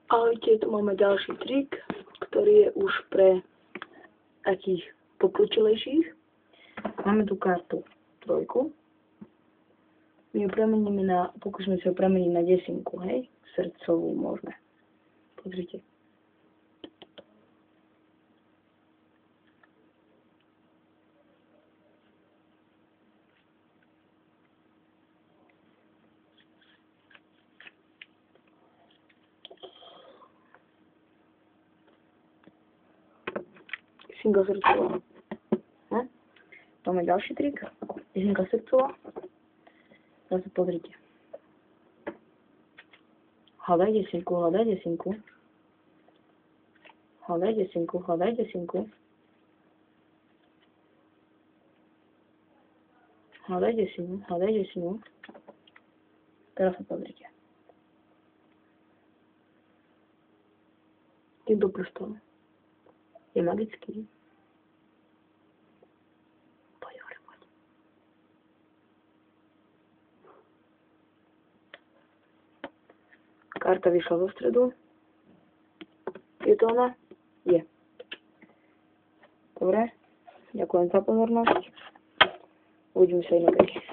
Ahojte, tu máme ďalší trik, ktorý je už pre takých pokročilejších. Máme tu kartu trojku. My ju premeníme pokúsime sa ju premeniť na desinku, hej? Srdcovú môžeme. Pozrite. Desinka srdcová. Máme ďalší trik. Desinka srdcová. Zase pozrite. Hľadaj desinku, hľadaj desinku. Hľadaj desinku, hľadaj desinku. Hľadaj desinu, hľadaj desinu. Teraz sa pozrite. Týmto prstom je magický. Poď hore, poď. Karta vyšla zo stredu. Je to ona? Je. Dobre. Ďakujem za pozornosť. Uvidíme sa inokedy.